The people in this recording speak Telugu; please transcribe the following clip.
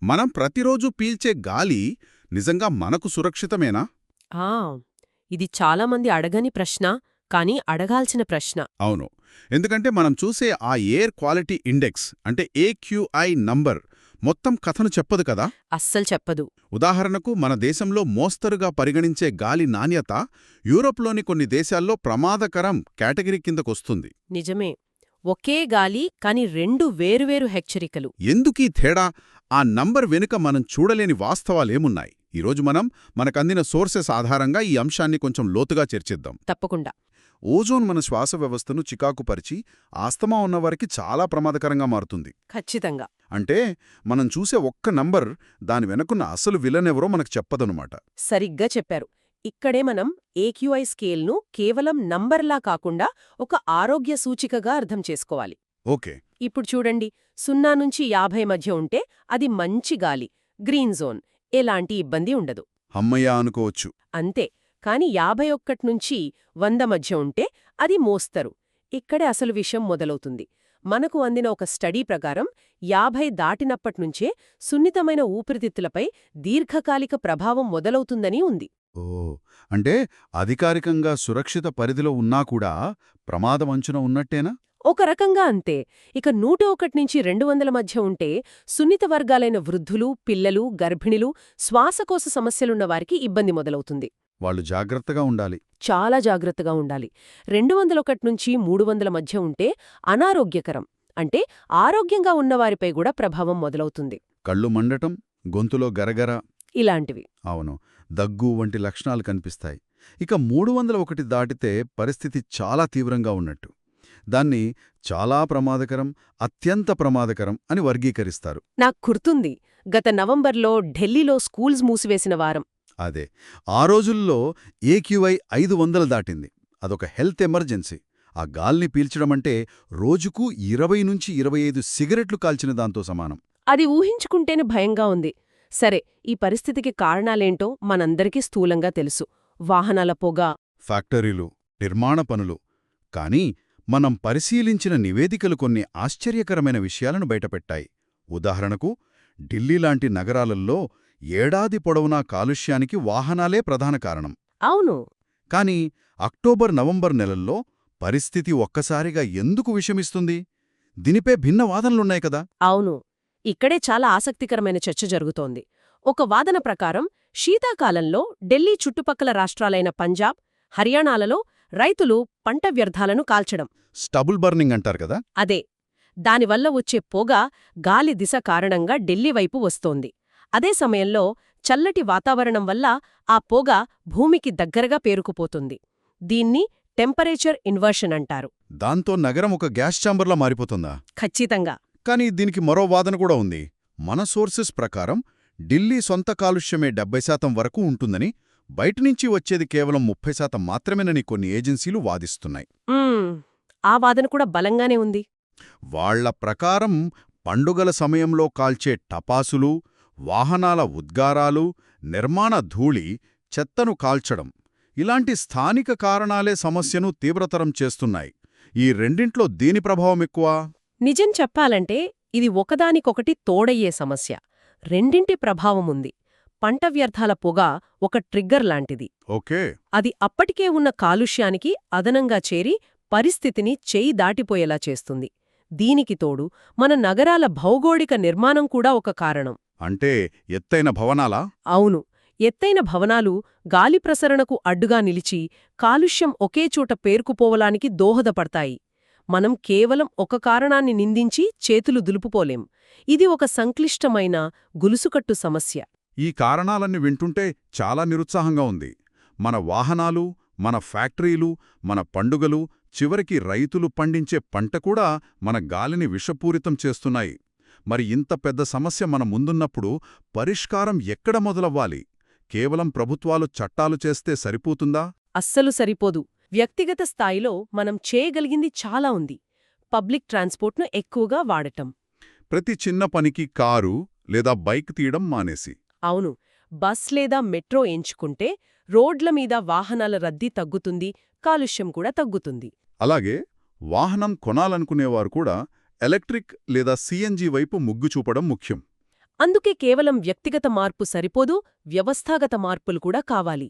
మనం ప్రతిరోజు పీల్చే గాలి నిజంగా మనకు సురక్షితమేనా? ఆ ఇది చాలామంది అడగని ప్రశ్న, కానీ అడగాల్సిన ప్రశ్న. అవును. ఎందుకంటే మనం చూసే ఆ ఎయిర్ క్వాలిటీ ఇండెక్స్ అంటే AQI నంబర్ మొత్తం కథను చెప్పదు కదా. అస్సలు చెప్పదు. ఉదాహరణకు మన దేశంలో మోస్తరుగా పరిగణించే గాలి నాణ్యత యూరోప్లోని కొన్ని దేశాల్లో ప్రమాదకరం కేటగిరీ కిందకొస్తుంది. నిజమే. ఒకే గాలి, కాని రెండు వేరువేరు హెచ్చరికలు. ఎందుకీ తేడా? ఆ నంబర్ వెనుక మనం చూడలేని వాస్తవాలేమున్నాయి? ఈరోజు మనకందిన సోర్సెస్ ఆధారంగా ఈ అంశాన్ని కొంచెం లోతుగా చర్చిద్దాం. తప్పకుండా. ఓజోన్ మన శ్వాస వ్యవస్థను చికాకుపరిచి ఆస్తమా ఉన్నవారికి చాలా ప్రమాదకరంగా మారుతుంది. ఖచ్చితంగా. అంటే మనం చూసే ఒక్క నంబర్ దాని వెనకున్న అసలు విలన్ ఎవరో మనకు చెప్పదనుమాట. సరిగ్గా చెప్పారు. ఇక్కడే మనం ఏక్యూఐ స్కేల్ను కేవలం నంబర్లా కాకుండా ఒక ఆరోగ్య సూచికగా అర్థం చేసుకోవాలి. ఓకే. ఇప్పుడు చూడండి, 0 నుంచి 50 మధ్య ఉంటే అది మంచి గాలి, గ్రీన్ జోన్, ఎలాంటి ఇబ్బంది ఉండదు. హమ్మయ్య అనుకోవచ్చు. అంతే. కాని 51 నుంచి 100 మధ్య ఉంటే అది మోస్తరు. ఇక్కడే అసలు విషయం మొదలవుతుంది. మనకు అందిన ఒక స్టడీ ప్రకారం 50 దాటినప్పట్నుంచే సున్నితమైన ఊపిరితిత్తులపై దీర్ఘకాలిక ప్రభావం మొదలవుతుందని ఉంది. ఓ, అంటే అధికారికంగా సురక్షిత పరిధిలో ఉన్నా కూడా ప్రమాదమంచున ఉన్నట్టేనా? ఒక రకంగా అంతే. ఇక 101 నుంచి 200 మధ్య ఉంటే సున్నిత వర్గాలైన వృద్ధులు, పిల్లలు, గర్భిణులు, శ్వాసకోశ సమస్యలున్న వారికి ఇబ్బంది మొదలవుతుంది. వాళ్ళు జాగ్రత్తగా ఉండాలి. చాలా జాగ్రత్తగా ఉండాలి. 201 నుంచి 300 మధ్య ఉంటే అనారోగ్యకరం. అంటే ఆరోగ్యంగా ఉన్నవారిపై కూడా ప్రభావం మొదలవుతుంది. కళ్ళు మండటం, గొంతులో గరగర, ఇలాంటివి. అవును, దగ్గు వంటి లక్షణాలు కనిపిస్తాయి. ఇక 301 దాటితే పరిస్థితి చాలా తీవ్రంగా ఉన్నట్టు. దాన్ని చాలా ప్రమాదకరం, అత్యంత ప్రమాదకరం అని వర్గీకరిస్తారు. నాకు గుర్తుంది, గత నవంబర్లో ఢిల్లీలో స్కూల్స్ మూసివేసిన వారం. అదే, ఆ రోజుల్లో AQI 500 దాటింది. అదొక హెల్త్ ఎమర్జెన్సీ. ఆ గాల్ని పీల్చడమంటే రోజుకు 20 నుంచి 25 సిగరెట్లు కాల్చిన దాంతో సమానం. అది ఊహించుకుంటేనే భయంగా ఉంది. సరే, ఈ పరిస్థితికి కారణాలేంటో మనందరికీ స్థూలంగా తెలుసు. వాహనాల పొగ, ఫ్యాక్టరీలు, నిర్మాణ పనులు. కానీ మనం పరిశీలించిన నివేదికలు కొన్ని ఆశ్చర్యకరమైన విషయాలను బయటపెట్టాయి. ఉదాహరణకు, ఢిల్లీ లాంటి నగరాలలో ఏడాది పొడవునా కాలుష్యానికి వాహనాలే ప్రధాన కారణం. అవును. కాని అక్టోబర్, నవంబర్ నెలల్లో పరిస్థితి ఒక్కసారిగా ఎందుకు విషమిస్తుంది? దీనిపై భిన్న వాదనలున్నాయి కదా. అవును. ఇక్కడే చాలా ఆసక్తికరమైన చర్చ జరుగుతోంది. ఒక వాదన ప్రకారం శీతాకాలంలో ఢిల్లీ చుట్టుపక్కల రాష్ట్రాలైన పంజాబ్, హర్యానాలలో రైతులు పంట వ్యర్థాలను కాల్చడం. స్టబుల్ బర్నింగ్ అంటారు కదా. అదే. దానివల్ల వచ్చే పొగ గాలి దిశ కారణంగా ఢిల్లీ వైపు వస్తోంది. అదే సమయంలో చల్లటి వాతావరణం వల్ల ఆ పొగ భూమికి దగ్గరగా పేరుకుపోతుంది. దీన్ని టెంపరేచర్ ఇన్వర్షన్ అంటారు. దాంతో నగరం ఒక గ్యాస్ ఛాంబర్లా మారిపోతుందా? ఖచ్చితంగా. కానీ దీనికి మరో వాదన కూడా ఉంది. మన సోర్సెస్ ప్రకారం ఢిల్లీ సొంత కాలుష్యమే 70% వరకు ఉంటుందని, బయటనుంచి వచ్చేది కేవలం 30% మాత్రమేనని కొన్ని ఏజెన్సీలు వాదిస్తున్నాయి. ఆ వాదన కూడా బలంగానే ఉంది. వాళ్ల ప్రకారం పండుగల సమయంలో కాల్చే టపాసులు, వాహనాల ఉద్గారాలు, నిర్మాణ ధూళి, చెత్తను కాల్చడం ఇలాంటి స్థానిక కారణాలే సమస్యను తీవ్రతరం చేస్తున్నాయి. ఈ రెండింట్లో దేని ప్రభావం ఎక్కువ? నిజం చెప్పాలంటే ఇది ఒకదానికొకటి తోడయ్యే సమస్య. రెండింటి ప్రభావముంది. పంట వ్యర్థాల పొగ ఒక ట్రిగ్గర్ లాంటిది. ఓకే. అది అప్పటికే ఉన్న కాలుష్యానికి అదనంగా చేరి పరిస్థితిని చేయి దాటిపోయేలా చేస్తుంది. దీనికి తోడు మన నగరాల భౌగోళిక నిర్మాణం కూడా ఒక కారణం. అంటే ఎత్తైన భవనాలా? అవును. ఎత్తైన భవనాలు గాలి ప్రసరణకు అడ్డుగా నిలిచి కాలుష్యం ఒకేచోట పేరుకుపోవడానికి దోహదపడతాయి. మనం కేవలం ఒక కారణాన్ని నిందించి చేతులు దులుపుకోలేం. ఇది ఒక సంక్లిష్టమైన గులుసుకట్టు సమస్య. ఈ కారణాలన్నీ వింటుంటే చాలా నిరుత్సాహంగా ఉంది. మన వాహనాలు, మన ఫ్యాక్టరీలు, మన పండుగలు, చివరికి రైతులు పండించే పంట కూడా మన గాలిని విషపూరితం చేస్తున్నాయి. మరి ఇంత పెద్ద సమస్య మన ముందున్నప్పుడు పరిష్కారం ఎక్కడ మొదలవ్వాలి? కేవలం ప్రభుత్వాలు చట్టాలు చేస్తే సరిపోతుందా? అస్సలు సరిపోదు. వ్యక్తిగత స్థాయిలో మనం చేయగలిగింది చాలా ఉంది. పబ్లిక్ ట్రాన్స్పోర్ట్ను ఎక్కువగా వాడటం. ప్రతి చిన్న పనికి కారు లేదా బైక్ తీయడం మానేసి. అవును. బస్ లేదా మెట్రో ఎంచుకుంటే రోడ్ల మీద వాహనాల రద్దీ తగ్గుతుంది, కాలుష్యం కూడా తగ్గుతుంది. అలాగే వాహనం కొనాలనుకునేవారు కూడా ఎలక్ట్రిక్ లేదా CNG వైపు మొగ్గు చూపడం ముఖ్యం. అందుకే కేవలం వ్యక్తిగత మార్పు సరిపోదు, వ్యవస్థాగత మార్పులు కూడా కావాలి.